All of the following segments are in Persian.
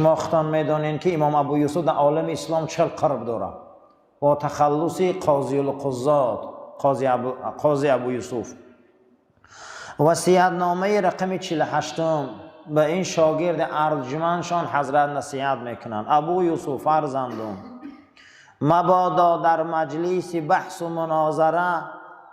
شما میدونین که امام ابو یوسف در عالم اسلام 40 قرب داره با تخلص قاضی القضات قاضی ابو یوسف. وصیت نامه رقم 48 به این شاگرد ارجمندشان حضرت نصیحت میکنن: ابو یوسف فرزندم، مبادا در مجلس بحث و مناظره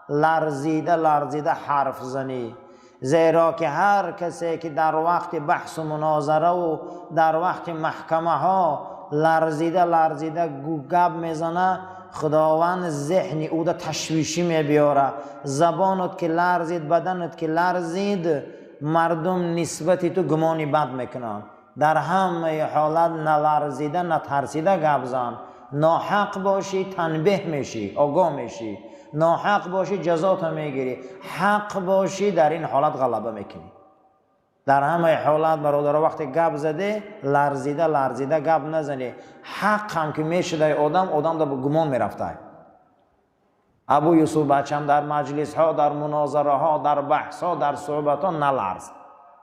لرزیده حرف زنی، زیرا که هر کسی که در وقت بحث و مناظره و در وقت محکمه ها لرزیده گپ میزنه، خداوند ذهن او دا تشویشی میبیاره. زبانت که لرزید، بدنت که لرزید، مردم نسبت تو گمانی بد میکنن. در همه حالت نلرزیده نترسیده گپ زن. ناحق باشی تنبیه میشی، آگاه میشی. ناحق باشی جزات میگیری. حق باشی در این حالت غلبه میکنی. در همه حالت برادر وقتی گپ زده لرزیده گپ نزنی. حق هم که میشه در آدم در گمان میرفته. ابو یوسف بچم در مجلس ها، در مناظره ها، در بحث ها، در صحبت ها نلرز،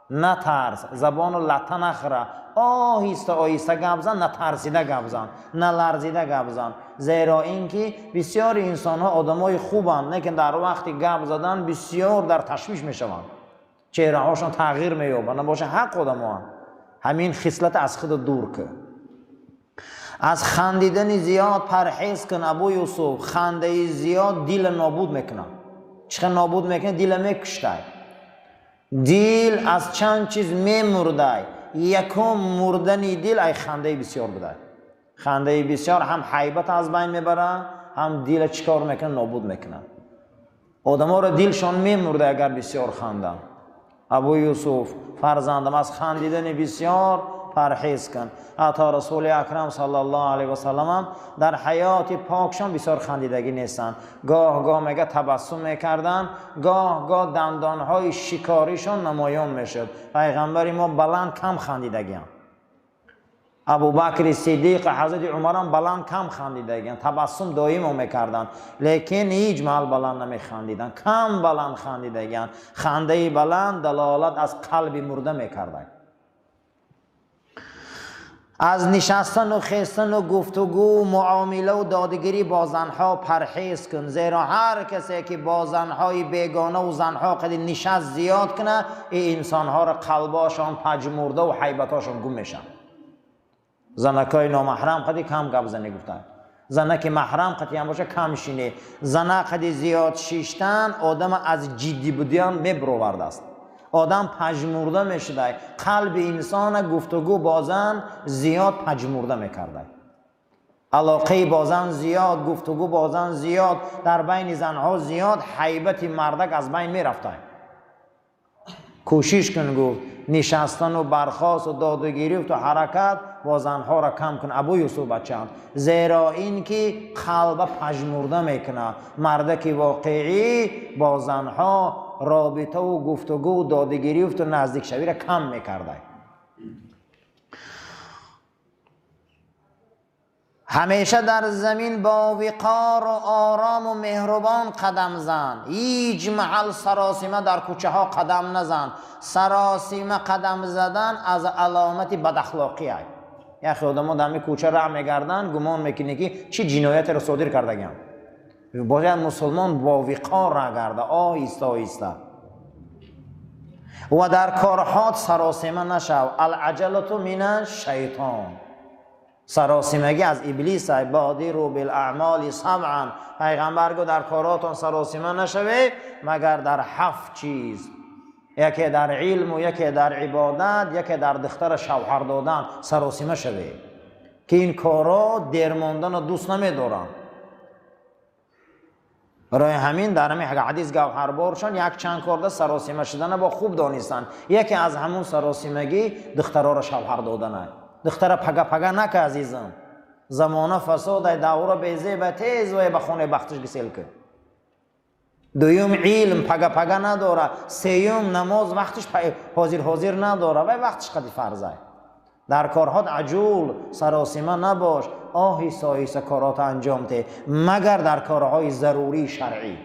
نترس، زبان لطه نخره، آهسته گپ زن، نترسیده گپ زن، نلرزیده گپ زن. زیرا اینکه بسیار انسان ها آدمای خوبند، لیکن در وقت گپ زدن بسیار در تشویش میشوند، چهره هاشون تغییر مییابند. نباشه حق آدم همین خصلت از خود دور که. از خندیدن زیاد پرهیز کن ابو یوسف. خنده زیاد دل نابود میکنه. چه نابود میکنه؟ دل میکشته. دل از چند چیز میمرده. یکم مردن دل ای خنده بسیار بده. خنده بسیار هم حیبت از بین میبره، هم دل چکار میکنه؟ نابود میکنه. آدم ها را دلشان میمرده اگر بسیار خندن. ابو یوسف فرزندم، از خندیدن بسیار پرهیز کن. حتی رسول اکرم صلی الله علیه و سلم در حیات پاکشان بسیار خندیدگی نیستن. گاه میگه تبسم میکردن، گاه دندانهای شکاریشان نمایان میشد. پیغمبر ما بلند کم خندیدگی هم. ابو بکر صدیق، حضرت عمر هم بلند کم خندیدگی، تبسم دائم میکردن، لیکن هیچ محل بلند نمیخندیدن، کم بلند خندیدگی. خنده بلند دلالت از قلب مرده میکردن. از نشستن و خیستن و گفتگو، معامله و دادگیری با زنها پرهیز کن، زیرا هر کسی که با زنهای بیگانه و زنها قد نشست زیاد کنه، این انسانها را قلباشان پژمرده و حیبتاشان گم میشن. زنکای نامحرم قدی کم گپ زنی گفتن، زنک محرم قدی هم باشه کم شینه. زنک قدی زیاد شیشتن آدم از جدی بودن میبرورده است. آدم پژمرده میشده. قلب انسان گفتگو با زن زیاد پژمرده میکرده. علاقه با زن زیاد، گفتگو با زن زیاد، در بین زنها زیاد، حیبت مردک از بین میرفته. کوشش کن گفت نشستن و برخاست و دادگیری و حرکت با زنها را کم کن ابو یوسف بچم، زیرا این که قلب پژمرده میکنه. مردک واقعی با زنها رابطه و گفتگو و دادگیری و نزدیک شوی را کم میکرده. همیشه در زمین با وقار و آرام و مهربان قدم زن. هیچ محل سراسیمه در کوچه ها قدم نزن. سراسیمه قدم زدن از علامت بد اخلاقی است. یا خودمون در کوچه راه میگردن، گمان میکنه که چی جنایت را صادر کردگیم. باید مسلمان با وقار راه گرده، آهسته. و در کارهات سراسیمه نشو. العجلة من الشیطان. سراسیمگی از ابلیس است. بادروا بالاعمال سبعا. پیغمبر گفت در کاراتون سراسیمه نشوید مگر در 7 چیز، یکی در علم و یکی در عبادت، یکی در دختر شوهر دادن. سراسیمه شوید که این کارا دیر ماندن دوست نمیدارن. برای همین در همین حدیث گوهربارشان یک چند کار سراسیمه شدن با خوب دانستن. یکی از همون سراسیمگی دخترها را شوهر دادن. دختر پگا نکه عزیزم. زمانه فساد، دور بیزه به تیز و به خونه بختش گسیل که. دویم علم پگا نداره. سیوم نماز وقتش حاضر نداره و وقتش قدی فرضه. در کارهات عجول سراسیمه نباش. آهسته کارات انجام ده، مگر در کارهای ضروری شرعی.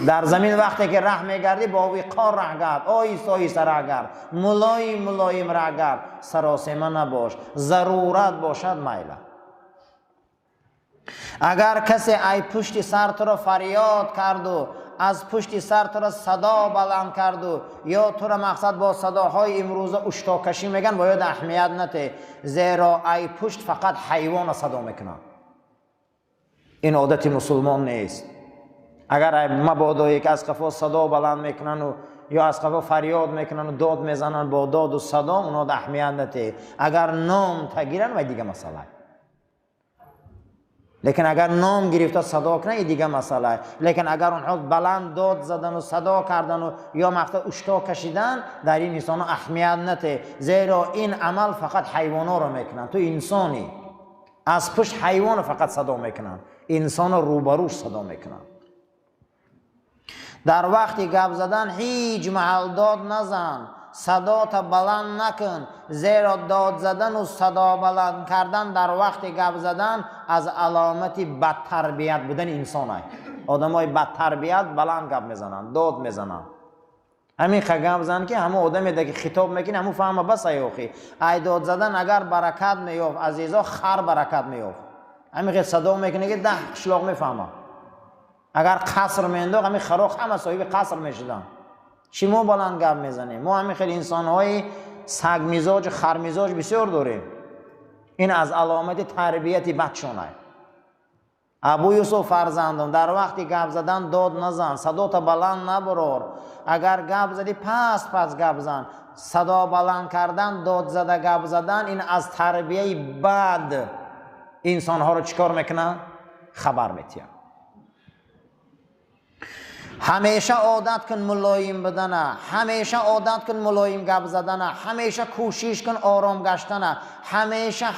در زمین وقتی که ره میگردی با وقار ره گرد، آهسته آهسته ره گرد، ملایم ملایم ره گرد، سراسیمه نباش. ضرورت باشد میله. اگر کسی ای پشت سر تو را فریاد کرد و از پشت سر تو را صدا بلند کرد و یا تو را مقصد با صداهای امروزه اشتاکشی میگن، باید اهمیت نده، زیرا ای پشت فقط حیوان صدا میکنن. این عادت مسلمان نیست. اگر مبادا یک از قفا صدا بلند میکنن و یا از قفا فریاد میکنن و داد میزنن، با داد و صدا اونا اهمیت نده. اگر نام تگیرن و دیگه مسئله، لیکن اگر نام گرفته صدا کنه این دیگه مسئله. لیکن اگر اونها بلند داد زدن و صدا کردن و یا مقصد اشتا کشیدن، در این انسان اهمیت نده، زیرا این عمل فقط حیوانا رو میکنن. تو انسانی از پشت حیوان فقط صدا میکنن، انسان روبروش صدا میکنن. در وقتی گپ زدن هیچ محل داد نزن، صدا تا بلند نکن، زیرا داد زدن و صدا بلند کردن در وقت گپ زدن از علامت بد تربیت بودن انسان است. آدمای بد تربیت بلند گپ میزنن، داد میزنن. همین گپ زدن که همه آدمی که خطاب میکنه همون فهمه بس ایوخی. ای داد زدن اگر برکت میافت عزیزا، خر برکت میافت. همین صدا میکنه که 10 قشلاق میفهمه. اگر قصر مینداخت همین خراخ همه صاحب قصر میشدن. چی ما بلند گپ میزنیم؟ ما همین خیلی انسان‌های سگ مزاج، خر مزاج بسیار داریم. این از علامت تربیت بچه‌انه. ابو یوسف فرزندم، در وقتی گپ زدن داد نزن، صدا تا بلند نبرار. اگر گپ زدی پس گپ زن. صدا بلند کردن، داد زده گپ زدن، این از تربیت بد انسان‌ها رو چیکار میکنه؟ خبر میتیه. همیشه عادت کن ملایم بدنه، همیشه عادت کن ملایم گپ زدنه، همیشه کوشش کن آرام گشتنه،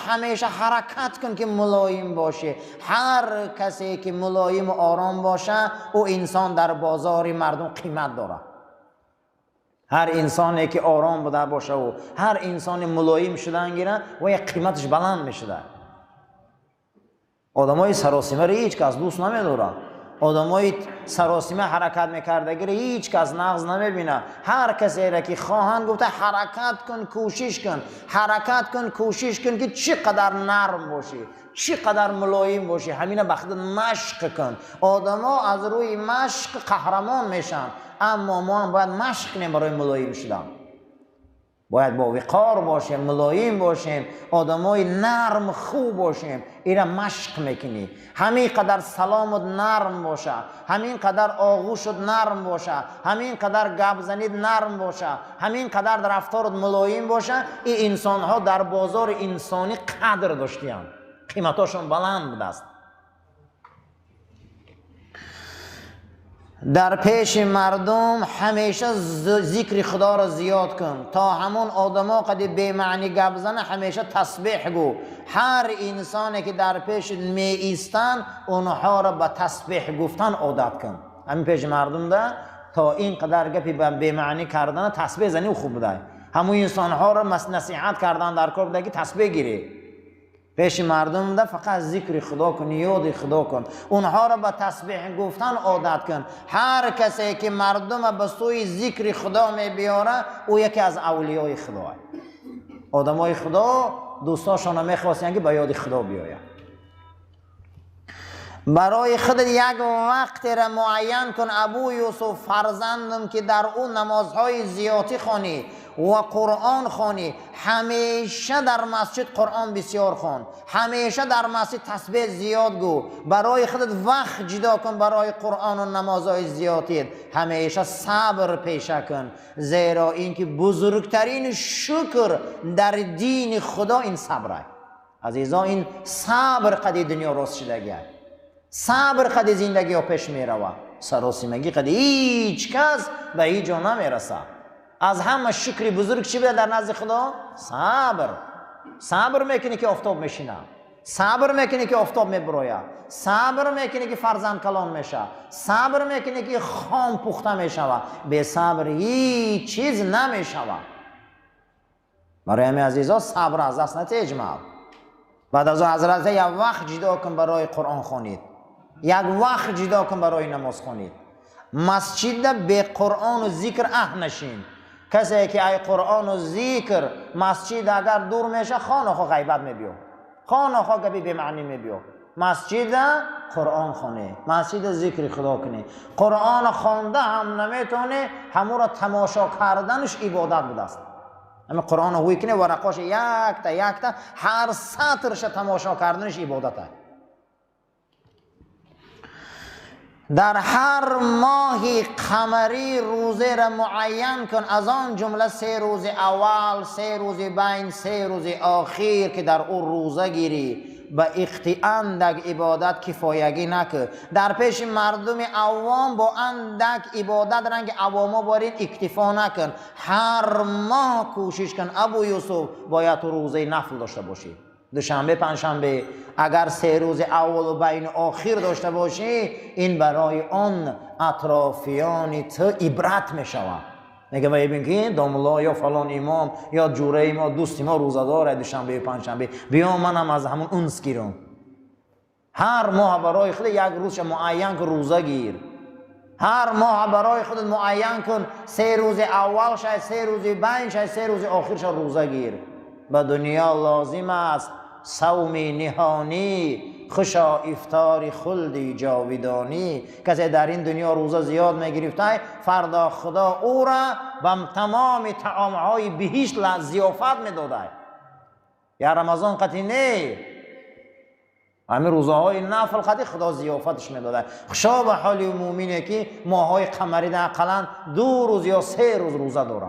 همیشه حرکت کن که ملایم باشه. هر کسی که ملایم و آرام باشه او انسان در بازار مردم قیمت داره. هر انسانی که آرام بوده باشه و هر انسانی ملایم شدن گیره و یک قیمتش بلند میشه. آدمای سراسیمه رو هیچ کس دوست نمیداره. آدمای سراسیمه حرکت میکردگی رو هیچ کس نقض نمیبینه. هر کسی را که خواهند گفته حرکت کن، کوشش کن، حرکت کن، کوشش کن که چقدر نرم باشی، چقدر ملایم باشی، همین بخاطر مشق کن. آدما از روی مشق قهرمان میشن، اما ما هم باید مشق کنیم برای ملایم شدن. باید با وقار باشیم، ملایم باشیم، آدمای نرم خوب باشیم. اینا مشق میکنی. همین قدر سلامت نرم باشه، همین قدر آغوشت نرم باشه، همین قدر گپ زنید نرم باشه، همین قدر در رفتارت ملایم باشه، این انسان ها در بازار انسانی قدر داشتیان، قیمتاشون بلند بود است. در پیش مردم همیشه ذکر خدا را زیاد کن، تا همون آدما قد بی معنی گپ زنه همیشه تسبیح گو. هر انسانی که در پیش می ایستن اونها را به تسبیح گفتن عادت کن. همین پیش مردم ده تا این قدر گپی بی معنی کردن تسبیح زنی و خوب بوده. همون انسان ها را نصیحت کردن در کار بوده که تسبیح گیری. پیش مردم ده فقط ذکر خدا کن، یاد خدا کن، اونها را به تسبیح گفتن عادت کن. هر کسی که مردم به سوی ذکر خدا می بیاره او یکی از اولیای خدا است. آدمای خدا دوستاشون میخواستن که به یاد خدا بیاید. برای خود یک وقت را معین کن ابو یوسف فرزندم که در اون نمازهای زیادی خوانی و قرآن خوانی. همیشه در مسجد قرآن بسیار خوان، همیشه در مسجد تسبیح زیاد گو. برای خودت وقت جدا کن برای قرآن و نمازهای زیادی. همیشه صبر پیشه کن، زیرا اینکه بزرگترین شکر در دین خدا این صبره. عزیزان این صبر قدی دنیا راست شدگی است، صبر قدی زندگی ها پیش می روه. سراسیمگی قدی هیچ کس به هیچ جا نمی رسه. از همه شکری بزرگ چی بیاد در نزد خدا؟ صبر. صبر میکنی که آفتاب میشینه، صبر میکنی که آفتاب میبروید، صبر میکنی که فرزند کلان میشه، صبر میکنی که خام پخته میشود. به صبر هیچ چیز نمیشود. برای همین عزیزا صبر از دست نده اجماع. بعد از حضرت یک وقت جدا کن برای قرآن خوانید، یک وقت جدا کن برای نماز خوانید. مسجد به قرآن و ذکر نشین. کسی که ای قرآن و ذکر مسجد اگر دور میشه خانه خو غیبت میبیو، خانه خو گبی به معنی میبیو. مسجد قرآن خونه، مسجد ذکر خدا کنی. قرآن خوانده هم نمیتونه، همون را تماشا کردنش عبادت بوده است. همین قرآن هوی کنه ورقاش یک تا هر سطرش تماشا کردنش عبادت است. در هر ماهی قمری روزه را معین کن، از آن جمله 3 روز اول، 3 روز بین، 3 روز آخر که در او روزه گیری. به اندک عبادت کفایگی نکن. در پیش مردم عوام با اندک عبادت رنگ عواما بارین اکتفا نکن. هر ماه کوشش کن ابو یوسف باید تو روزه نفل داشته باشی. دوشنبه پنجشنبه اگر 3 روز اول و بین آخر داشته باشی، این برای آن اطرافیان تو عبرت می شود. میگه ببین که داملا یا فلان امام یا جوره ما دوستی ما روزه داره دوشنبه پنجشنبه، بیا منم از همون اونس گیرم. هر ماه برای خود یک روز معین کن روزه گیر. هر ماه برای خودت معین کن 3 روز اول شاید 3 روز بین شاید 3 روز آخرش روزه گیر. به دنیا لازم است صوم نهانی، خوشا افطار خلدی جاودانی. کسی در این دنیا روزه زیاد میگرفته، فردا خدا او را به تمام طعامهای بهشت ضیافت میداده. یا رمضان قطعی نه، همین روزهای نفل قطعی خدا ضیافتش میداده. خوشا به حال مومینه که ماهای قمری در اقلا 2 روز یا 3 روز روزه داره.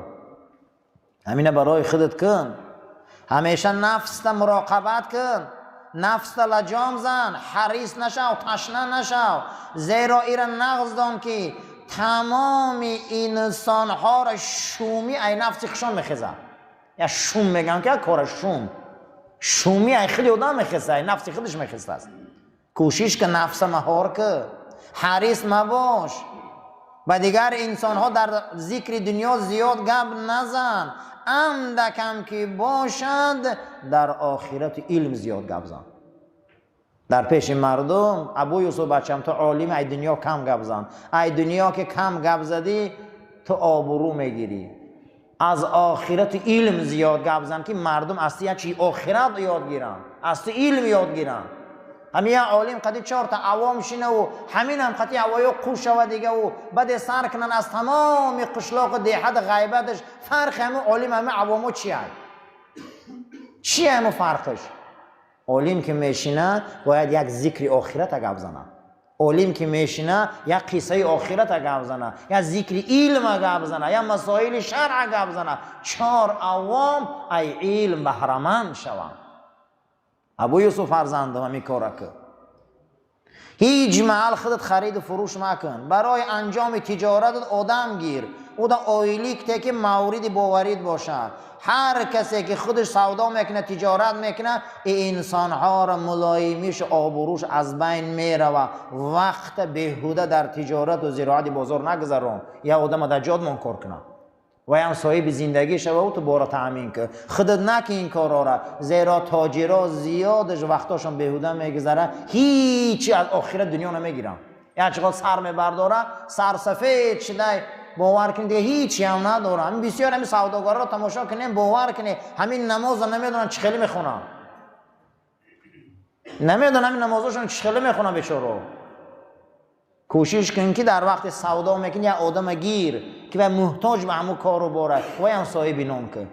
همینه برای خودت کن. همیشه نفس تا مراقبت کن، نفس تا لجام زن، حریص نشو، تشنه نشو. زیرا ایرا نغز دان که تمام انسان ها را شومی ای نفسی خشان میخیزه. یا شوم میگن که کار شومی ای خیلی آدم میخیزه، ای نفسی خودش میخیزه است. کوشش که نفس مهار که، حریص مباش. و دیگر انسان ها در ذکر دنیا زیاد گپ نزن، اندکم که باشد در آخرت علم زیاد گپ زن. در پیش مردم ابو یوسف بچم تو عالم ای دنیا کم گپ زن. ای دنیا که کم گپ زدی تو آبرو میگیری. از آخرت علم زیاد گپ زن که مردم اصلی چی آخرت یاد گیرن، اصلی علم یاد گیرن. همین عالم قدی 4 تا عوام شینه و همین هم قطعی هوایو قوش و دیگه و بعد سر کنن از تمام قشلاق دیحت غیبتش. فرق همه عالم همه عوامو چیه؟ همه فرقش؟ عالم که میشینه باید یک ذکر آخرت گپ زنه. عالم که میشینه یک قصه آخرت گپ زنه، یا ذکر علم گپ زنه، یا مسائل شرع گپ زنه. 4 عوام ای علم بهره‌مند شوند. ابو یوسف فرزندم همی کارا که هیچ محل خودت خرید و فروش مکن. برای انجام تجارت آدم گیر، او دا آیلیک که مورد باورید باشه. هر کسی که خودش سودا میکنه تجارت میکنه، این انسان ها را ملایمیش آبروش از بین میره و وقت بهوده در تجارت و زراعت بازار نگذرون. یا آدم در جاد منکر کنه و هم صاحب زندگی شوه و تو بارا تأمین که خودت نکن این کارا را. زیرا تاجرها زیادش وقتاشون بهوده میگذره، هیچی از آخرت دنیا نمیگیرن. یا چقدر سر میبرداره، سر سفید شده، باور کنید دیگه هیچی هم نداره. همین بسیار همین سوداگرا را تماشا کنیم، باور کنید همین نماز نمیدونن چه خیلی میخونن، نمیدونن همین نمازاشون چه خیلی میخونن بیچاره. کوشش کن که در وقت سودا میکنی یا آدم گیر که به محتاج به همون کار رو باره و هم صاحب نام که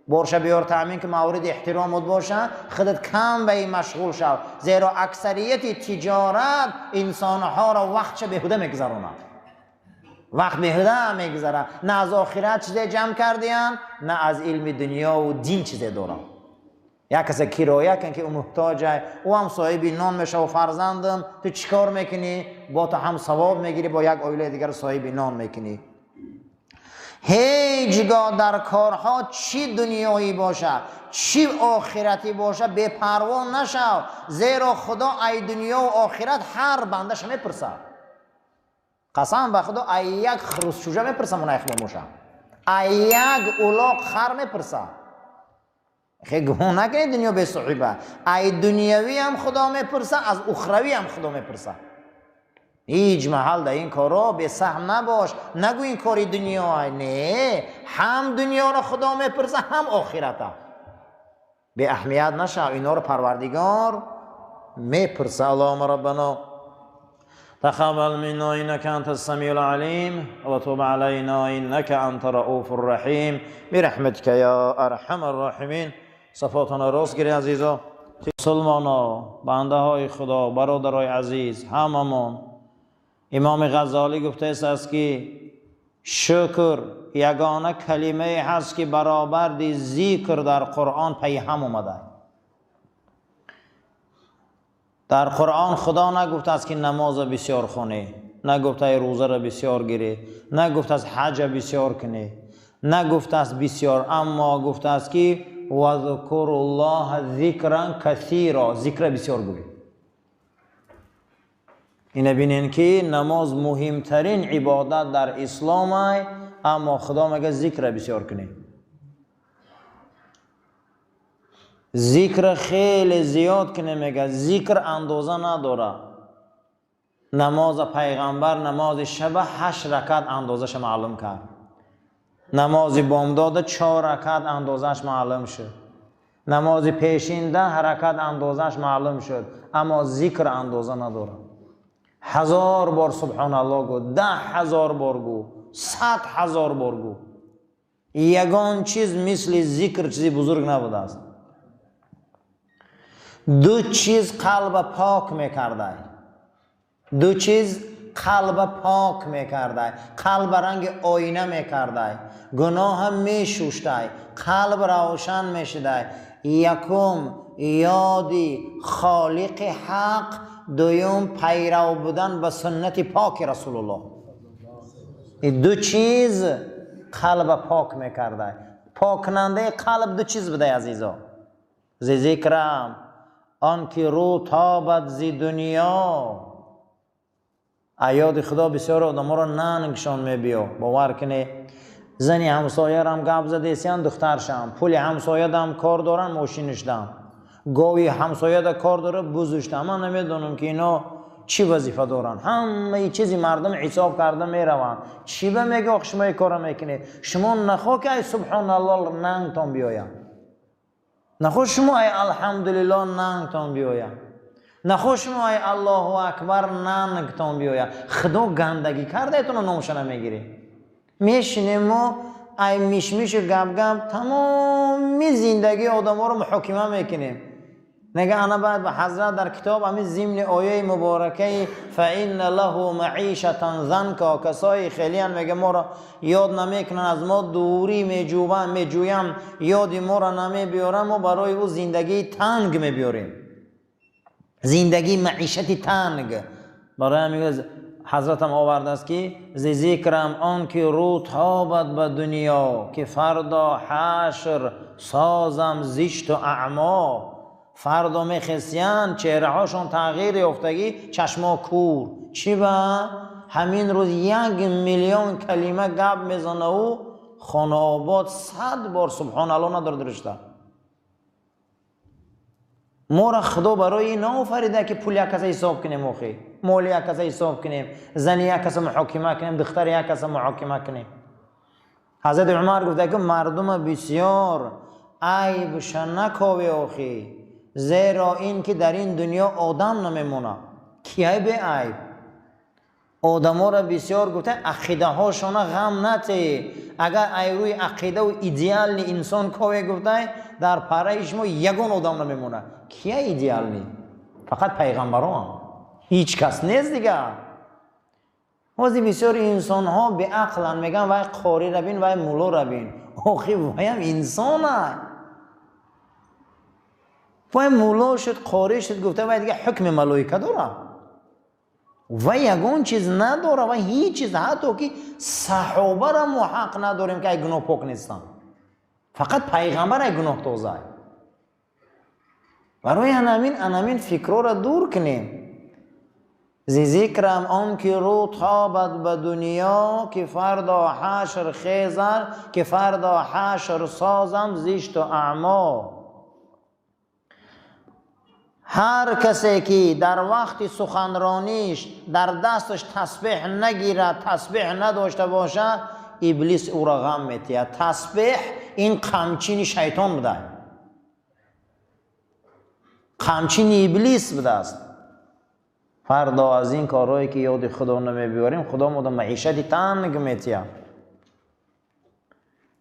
برشه بیار تامین که مورد احترامت باشه، خودت کم به این مشغول شو. زیرا اکثریت تجارت انسانها را وقت بهوده میگذرونه، وقت بهوده میگذره. نه از آخرت چیزی جمع کردین، نه از علم دنیا و دین چیزی دارن. یک کسی کرایه کن که او محتاجه، او هم صاحب نان میشه و فرزندم تو چیکار میکنی؟ با تو هم ثواب میگیری، با یک عائله دیگر صاحب نان میکنی. هیچگاه در کارها چی دنیایی باشه چی آخرتی باشه بے پروا نشو، زیرا خدا ای دنیا و آخرت هر بندش میپرسه. قسم به خدا ای یک خرسچوجه میپرسه منایخ باشه، ای یک اولاق خر میپرسه. خیلی گمون نکنید دنیا به صحیبه. ای دنیاوی هم خدا میپرسه، از اخروی هم خدا میپرسه. هیچ محل در این کارا به سهم نباش. نگو این کاری دنیا، نه، هم دنیا را خدا میپرسه هم آخرت. به اهمیت نشو، اینا رو پروردگار میپرسه. اللهم ربنا تقبل منا انك انت السميع العليم وتب علينا انك انت رؤوف الرحيم برحمتك یا ارحم الراحمین. صفاتنا راست گیری عزیزا. مسلمانا، بنده های خدا، برادرای عزیز، هممون، امام غزالی گفته است که شکر یگانه کلمه هست که برابر دی ذکر در قرآن پی هم اومده. در قرآن خدا نگفته است که نماز بسیار خونه، نگفته روزه را بسیار گیری، نگفته است حج بسیار کنی، نگفته است بسیار، اما گفته است که وذکر الله ذکرا کثیرا، ذکر بسیار گوی. اینه بینین که نماز مهمترین عبادت در اسلام است، اما خدا میگه ذکر بسیار کنی. ذکر خیلی زیاد کنی، میگه ذکر اندازه نداره. نماز پیغمبر نماز شب 8 رکعت اندازش معلوم کرد، نماز بامداد 4 رکعت اندازش معلوم شد، نماز پیشین 10 رکعت اندازش معلوم شد، اما ذکر اندازه نداره. 1000 بار سبحان الله گو، 10,000 بار گو، 100,000 بار گو. یگان چیز مثل ذکر چیزی بزرگ نبوده است. دو چیز قلب پاک میکرده، دو چیز قلب پاک میکرده، قلب رنگ آینه میکرده، گناه میشوشته، قلب روشن میشده. یکم یادی خالق حق، دویم پیرو بودن به سنت پاک رسول الله. این دو چیز قلب پاک میکرده. پاکننده قلب دو چیز بوده عزیزا. ذکرم آن که رو تابد زی دنیا، ایاد خدا بسیار آدم را ننگشان میبیا. باور کنه زنی همسایه را هم گپ زده سیان دخترشم، پولی همسایه دام کار دارن ماشینش دام، گاوی همسایه دا کار داره بزشتم. من نمیدونم که اینا چی وظیفه دارن، همه چیزی مردم حساب کرده میرون. چی به میگه آخ شما کار میکنه؟ شما نخوا که ای سبحان الله ننگتان بیایم، نخوا شما ای الحمدلله ننگتان بیایم، نخوا شما ای الله اکبر ننگتان بیایم. خدا گندگی کرده ایتون رو نامشنه میگیری. میشینیم و ای میشمیش گپ گپ تمامی زندگی آدم ها رو محاکمه میکنیم. نگه انا باید به حضرت در کتاب همین ضمن آیه مبارکه فإن له معیشة ضنکا، کسای خیلیان میگه ما را یاد نمیکنن، از ما دوری میجویم، یاد ما را نمیبیارن، ما برای او زندگی تنگ میبیاریم، زندگی معیشت تنگ. برای همین حضرت هم آورده است که ذکرم آن که رو تابد به دنیا، که فردا حشر سازم زشت و اعما. فردا میخسیان چهره هاشون تغییر یافتگی، چشما کور. چی با همین روز 1,000,000 کلمه گپ میزنه و خانه آباد 100 بار سبحان الله نداره درشته. ما را خدا برای این آفریده که پول یک کس حساب کنیم، آخی مال یک کس حساب کنیم، زن یک کس محاکمه کنیم، دختر یک کس محاکمه کنیم. حضرت عمر گفته که مردم بسیار عیبش نکاوی آخی، زیرا این که در این دنیا آدم نمیمونه. کیه به عیب؟ آدم ها را بسیار گفته عقیده هاشون غم نتی. اگر ای روی عقیده و ایدئال انسان کاوی گفته در پرایش ما یگان آدم نمیمونه. کیه ایدئال نی؟ فقط پیغمبران، هیچ کس نیست دیگه. واسه بسیار انسان ها به عقلن میگن وای قاری را بین، وای مولا را بین. آخی وای هم انسانه، وای مولا شد قاری شد گفته وای دیگه حکم ملائکه داره و یگان چیز نداره و هیچ چیز. حتی که صحابه را ما حق نداریم که ای گناه پاک نیستن، فقط پیغمبر ای گناه تازه. برای همین فکر را دور کنیم. ذکرم آن که رو تابد به دنیا، که فردا حشر خیزر، که فردا حشر سازم زشت و اعما. هر کسی که در وقت سخنرانیش در دستش تسبیح نگیرد، تسبیح نداشته باشه، ابلیس او را غم میتید. تسبیح این قمچین شیطان بوده، قمچین ابلیس بوده است. فردا از این کارهایی که یاد خدا نمیبیاریم، خدا ما معیشت تنگ میتید.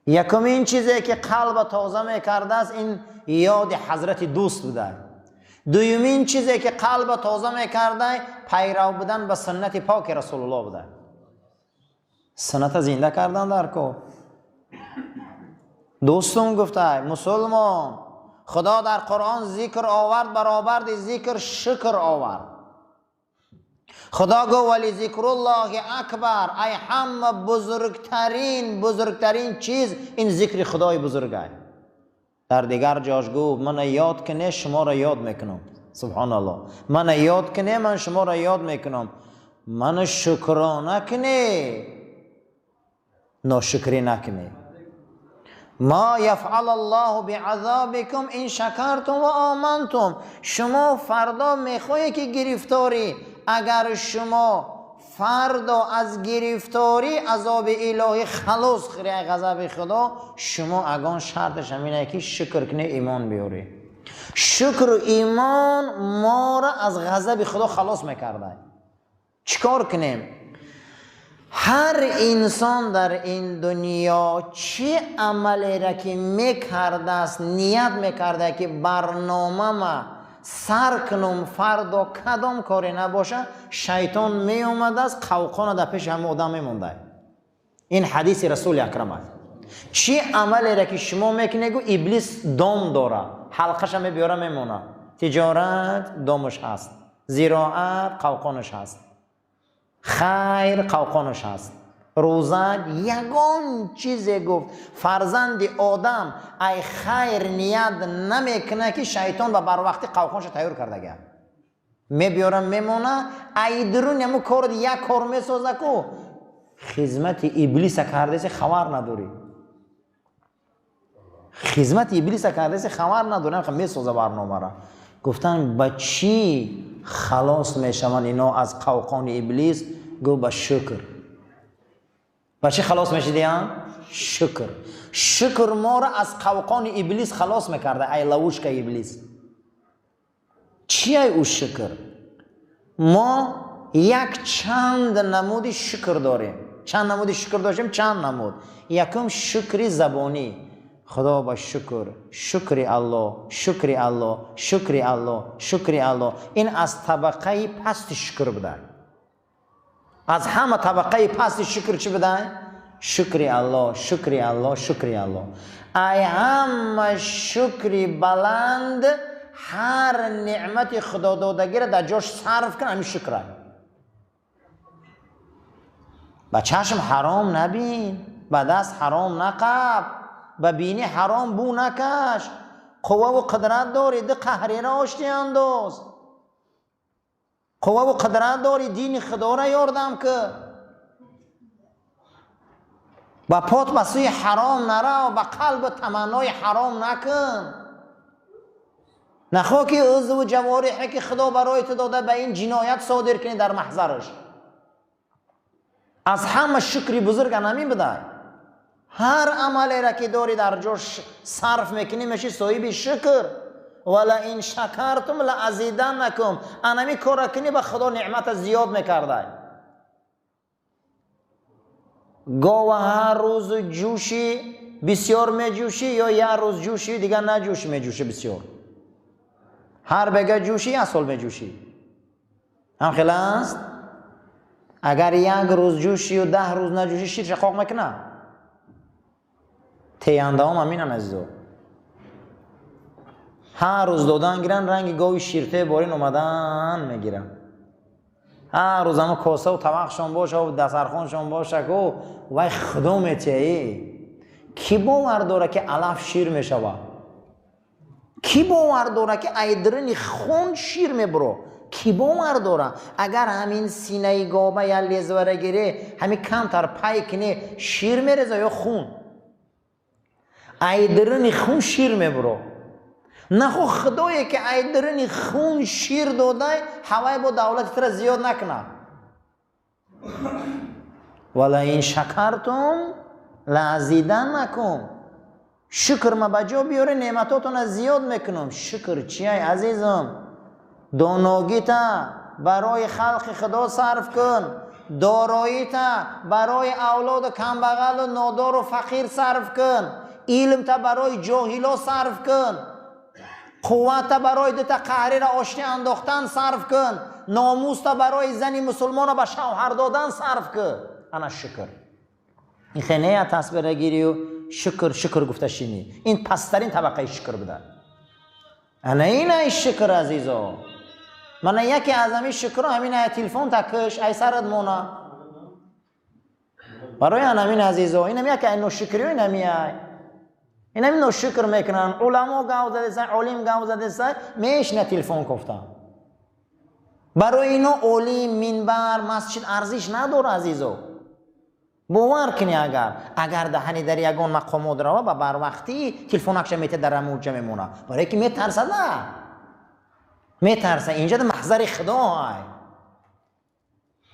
یکمین چیزی که قلب تازه میکرده است این یاد حضرت دوست بوده. دویمین چیزی که قلب تازه میکرده پیرو بودن به سنت پاک رسول الله بوده. سنت زنده کردن در کو. دوستم گفته مسلمان خدا در قرآن ذکر آورد، برآورد ذکر شکر آورد. خدا گو ولی ذکر الله اکبر، ای همه بزرگترین چیز این ذکر خدای بزرگه. در دیگر جاش گفت من یاد کنه شما را یاد میکنم. سبحان الله. من یاد کنه من شما را یاد میکنم. من شکرانه کنه ناشکری نکنه. ما یفعل الله بعذابکم ان شکرتم و آمنتم. شما فردا میخوایی که گرفتاری، اگر شما فردا از گرفتاری عذاب الهی خلاص خری غضب خدا، شما اگان شرطش همینه که شکر کنه، ایمان بیاری. شکر و ایمان ما را از غضب خدا خلاص میکرده. چیکار کنیم؟ هر انسان در این دنیا چه عملی را که میکرده است، نیت میکرده که برنامه ما سر کنم فردا کدام کاری نباشه، شیطان می اومده است قوقان در پیش همه آدم میمونده. این حدیث رسول اکرم است. چه عملی را که شما میکنه گو ابلیس دام داره، حلقش هم بیاره میمونه. تجارت دامش هست، زراعت قوقانش هست، خیر قوقانش هست، روزه یگان چیزی گفت فرزند آدم ای خیر نیت نمیکنه که شیطان به بر وقتی قوقانش تیار کرده گه میبیارم میمونه. ای درون یمو کار یک کار میسازه کو خدمت ابلیس کرده خبر نداری. خدمت ابلیس کرده خبر نداری، میسازه برنامه را. گفتن با چی خلاص میشون اینا از قوقان ابلیس؟ گو با شکر. با چی خلاص میشیدیم؟ شکر. شکر ما را از قوقان ابلیس خلاص میکرده. ای لوش که ابلیس چیه او شکر؟ ما یک چند نمود شکر داریم. چند نمود شکر داشتیم؟ چند نمود. یکم شکر زبانی، خدا با شکر، شکر الله، شکر الله، شکر الله، شکر الله. این از طبقه پست شکر بوده. از همه طبقه پست شکر چی بوده؟ شکر الله، شکر الله، شکر الله. ای همه شکر بلند هر نعمت خدا دادگی را در جاش صرف کن، همین شکر هست. با چشم حرام نبین، با دست حرام نقب، با بینی حرام بو نکش. قوه و قدرت داری ده قهری را آشتی انداز. قوه و قدرت داری دین خدا را یاردم که. با پات بسوی حرام نرو، با قلب تمنای حرام نکن. نخواه که عضو و جوارحی که خدا برایت داده به این جنایت صادر کنی در محضرش. از همه شکری بزرگ نمی بده. هر عملی را که داری در جاش صرف میکنی میشی صاحب شکر. ولا این شکرتم لازیدنکم. انمی کار کنی به خدا نعمت زیاد میکرده. گاو هر روز جوشی بسیار میجوشی، یا یک روز جوشی دیگه نجوشی میجوشی بسیار. هر بگه جوشی اصل میجوشی. هم خیلی است؟ اگر یک روز جوشی و 10 روز نجوشی شیر شقاق میکنه. تیانده هم همین عزیزو. هر روز دادن گیرن رنگ گاوی شیرته بارین اومدن میگیرن. هر روز هم کاسه و طبقشان باشه و دسترخوانشان باشه که وای خدا میتیه. کی باور داره که علف شیر میشوه؟ کی باور داره که ایدرنی خون شیر میبرو؟ کی باور داره اگر همین سینه گاوه یا لیزوره گیره همین کمتر پای کنه شیر میرزه یا خون؟ ایدرنی خون شیر میبرو. نه خو خدایی که ایدرنی خون شیر داده هوای با دولت تر زیاد نکنه. ولا این شکرتم لازیدنکم، شکر ما بجا بیاره نعمتاتون زیاد میکنم. شکر چیه عزیزم؟ داناگیتا برای خلق خدا صرف کن، داراییتا برای اولاد کمبغل و نادار و فقیر صرف کن، علم تا برای جاهلا صرف کن، قوت تا برای دتا قهری را آشتی انداختن صرف کن، ناموس تا برای زنی مسلمان را به شوهر دادن صرف کن. انا شکر. این خیلی تصویر گیری و شکر گفته شینی. این پسترین طبقه شکر بده. انا این شکر عزیزا. من یکی از همین شکر همین تلفن تکش ای سرد مونا. برای همین عزیزا این همیشه که اینو شکری و این همیشه. این همین شکر میکنن. علما گاو زده سن، علیم گاو زده سن، میش نه تلفن گفتم. برای اینو علی منبر مسجد ارزش نداره عزیزا. باور کنی اگر دهنی در یگان مقام داره و بر وقتی تلفنش میته در موجه میمونه. برای که میترسه نه. میترسه اینجا ده محضر خدا های.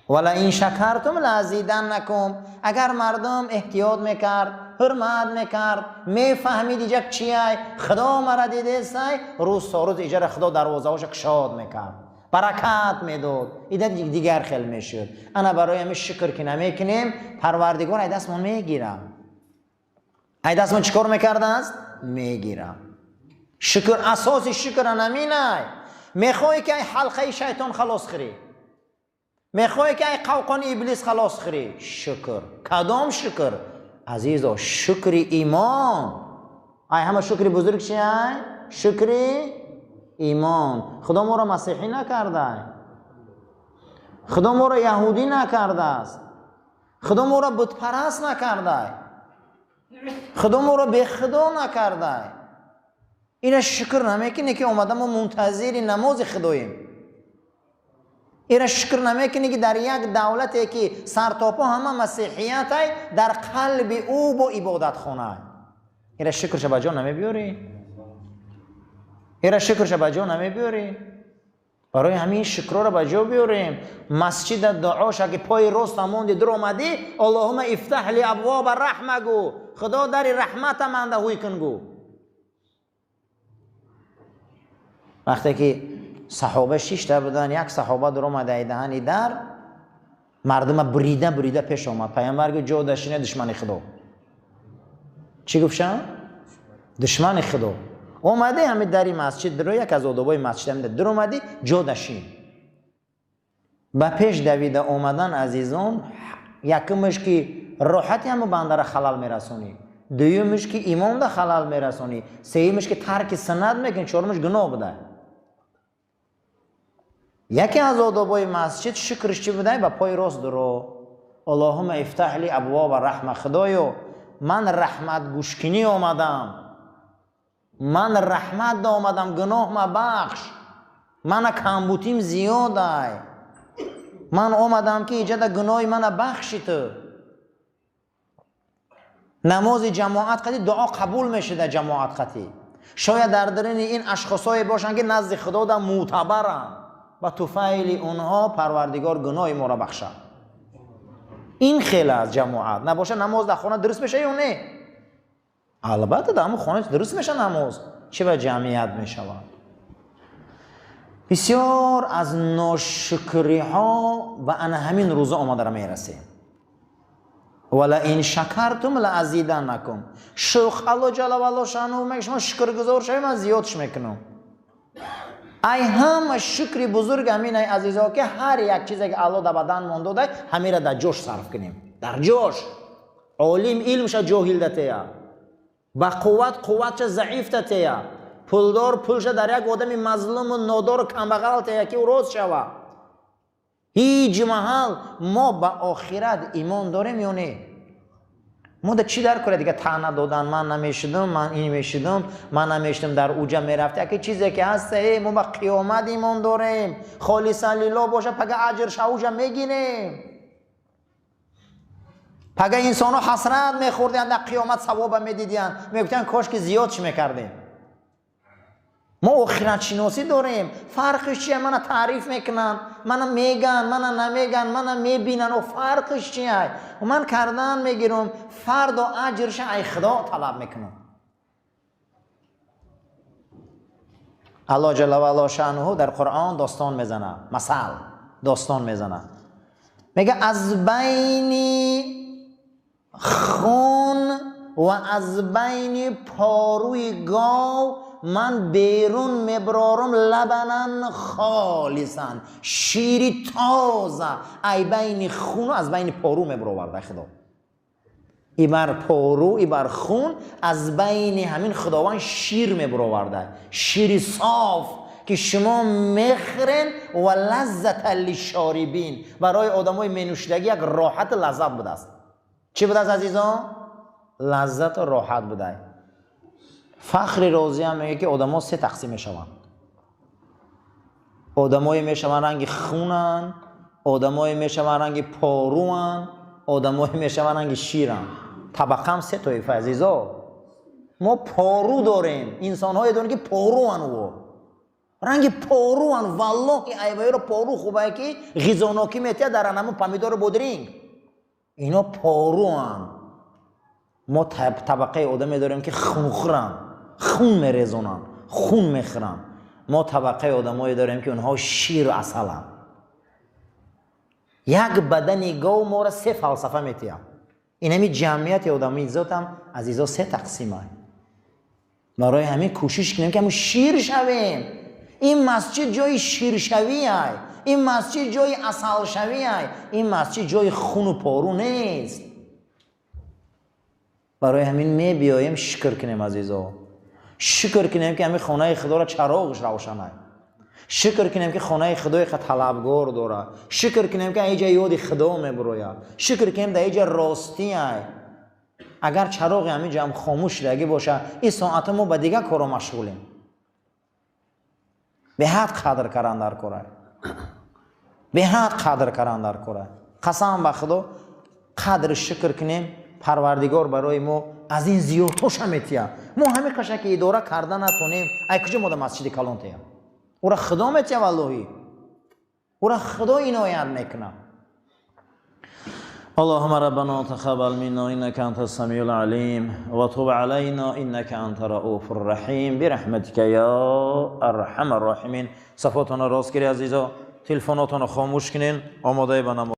ولا این شکرتم لازیدنکم. اگر مردم احتیاط میکرد، حرمت میکرد، میفهمید ایجا چیه، خدا مرا دیده سای، روز تا روز ایجا خدا دروازه هاش کشاد میکرد، برکت میداد. ایده دیگر خیل میشد. انا برای همین شکر که نمیکنیم پروردگار ای دستمون میگیرم. ای دستمون چیکار میکرده است؟ میگیرم. شکر اساس شکر نمینه. میخوای که ای حلقه شیطان خلاص خری، میخوای که ای قوقان ابلیس خلاص خری. شکر. کدام شکر عزیزا؟ شکر ایمان. ای همه شکر بزرگ چیه؟ شکر ایمان. خدا ما را مسیحی نکرده، خدا ما را یهودی نکرده است، خدا ما را بت پرست نکرده، خدا ما را به خدا نکرده. این شکر نمیکنه که اومدم ما منتظر نماز خداییم. این شکر نمیکنه که در یک دولتی که سرتاپا همه مسیحیت های در قلب او با عبادت خانه. این شکرش به جا نمیبیاری؟ این شکرش به جا نمیبیاری؟ برای همین شکر رو به جا بیاریم. مسجد دعاش اگه پای راست ماندی در اومدی اللهم افتح لی ابواب الرحمه گو، خدا در رحمت من دهوی کن گو. وقتی که صحابه 6 تا بودن، یک صحابه در اومده دهنی در مردم بریده پیش اومد. پیامبر گفت جو دشینه دشمن خدا. چی گفتشن؟ دشمن خدا. اومده همین در مسجد درو، یک از آدابای مسجد همین در اومدی جو دشین. با پیش دویده اومدن عزیزان، یکمش که راحتی همو بنده را خلال میرسونی، دویمش که امام دا خلال میرسونی، سومش که ترک سنت میکنی، چهارمش گناه بده. یکی از آدابای مسجد شکرش چی بوده؟ با پای راست درو اللهم افتح لی ابواب الرحمه. خدایو من رحمت گوشکنی آمدم، من رحمت دا آمدم، گناه ما بخش، من کمبوتیم زیاده، من آمدم که ایجاد گناه من بخشی. تو نماز جماعت قدی دعا قبول میشه در جماعت قدی. شاید در درین این اشخاصای باشن که نزد خدا دا معتبرن، با توفیل اونها پروردگار گناه ما را بخشه. این خیلی از جماعت نباشه نماز در خانه درست بشه یا نه؟ البته در همون خانه درست میشه نماز، چه به جمعیت میشود. بسیار از ناشکری ها و انا همین روزا آمده را میرسه. ولا این شکرتم لازیدنکم. شوخ الله جل و علا شانو میگه شما شکر گزار شوید من زیادش میکنم. ای هم شکری بزرگ همین ای عزیزا که هر یک چیزی که الله در بدن من داده همین را در جوش صرف کنیم. در جوش. عالم علمش جاهل دته، با قوت ضعیف دته، پولدار پولش در یک آدم مظلوم و نادار و کمبغل ته که روز شوه. هیچ محل ما به آخرت ایمان داریم یا نه؟ ما در چی در کنه دیگه طعنه دادن من نمیشدم، من این میشدم، من نمیشدم در اوجا میرفته. که چیزی که هست ما به قیامت ایمان داریم، خالصا لله باشه، پگه اجرش اوجا میگیریم. پگه انسان ها حسرت میخوردن در قیامت ثواب میدیدن، میگفتن کاش که زیادش میکردیم. ما آخرت شناسی داریم. فرقش چیه؟ منو تعریف میکنن، منو میگن، منو نمیگن، منو میبینن و فرقش چیه؟ و من کردن میگیرم، فرد و اجرش ای خدا طلب میکنم. الله جل و علا شأنه در قرآن داستان میزنه، مثل داستان میزنه، میگه از بین خون و از بین پاروی گاو من بیرون میبرارم لبنن خالصن، شیری تازه ای بین خون و از بین پارو میبرآورده خدا. ای بر پارو ای بر خون از بین همین خداوند شیر میبرآورده، شیری صاف که شما میخرین و لذت للشاربین، برای آدمای مینوشیدگی یک راحت لذت بوده است. چی بوده است عزیزان؟ لذت و راحت بوده. فخر رازی هم میگه که آدم‌ها سه تقسیم میشوند. آدمای میشوند رنگ خونن، آدمای میشوند رنگ پاروان، آدمای میشوند رنگ شیرن. طبقه هم سه طایفه عزیزا. ما پارو داریم، انسان‌های داریم که پاروان و رنگ پاروان. والله ایوای رو پارو خوبه که غذاناکی میتیه در انمو پمیدور بودرینگ، اینا پاروان. ما طبقه آدمی داریم که خونخورن، خون میریزونن، خون میخورن. ما طبقه آدمایی داریم که اونها شیر و عسلن. یک بدن گاو ما را سه فلسفه میتیه. این همی جمعیت آدمی ذات هم عزیزا سه تقسیمه. برای همین کوشش کنیم که همون شیر شویم. این مسجد جای شیر شویه، این مسجد جای عسل شویه، این مسجد جای خون و پارو نیست. برای همین می بیاییم شکر کنیم عزیزا، شکر کنیم که همین خانه خدا را چراغش روشنه، شکر کنیم که خانه خدای خود طلبگار داره، شکر کنیم که اینجا یاد خدا میبروید، شکر کنیم در اینجا راستیه. اگر چراغ همینجا هم خاموش لگی باشه، این ساعت ما به دیگه کارا مشغولیم. به حد قدر کردن در کاره، به حد قدر کردن در کاره. قسم به خدا قدر شکر کنیم، پروردگار برای ما از این زیادتاش هم میتیه. ما همین قشنگ که اداره کردن نتونیم، ای کجا ما در مسجد کلان تیم؟ او را خدا میتیه، والله او را خدا عنایت میکنه. اللهم ربنا تقبل منا انك انت السميع العليم وتب علينا انك انت رؤوف الرحيم برحمتك يا ارحم الراحمين. صفاتنا راست گیری عزیزا، تلفناتونو خاموش کنین، آماده به نماز.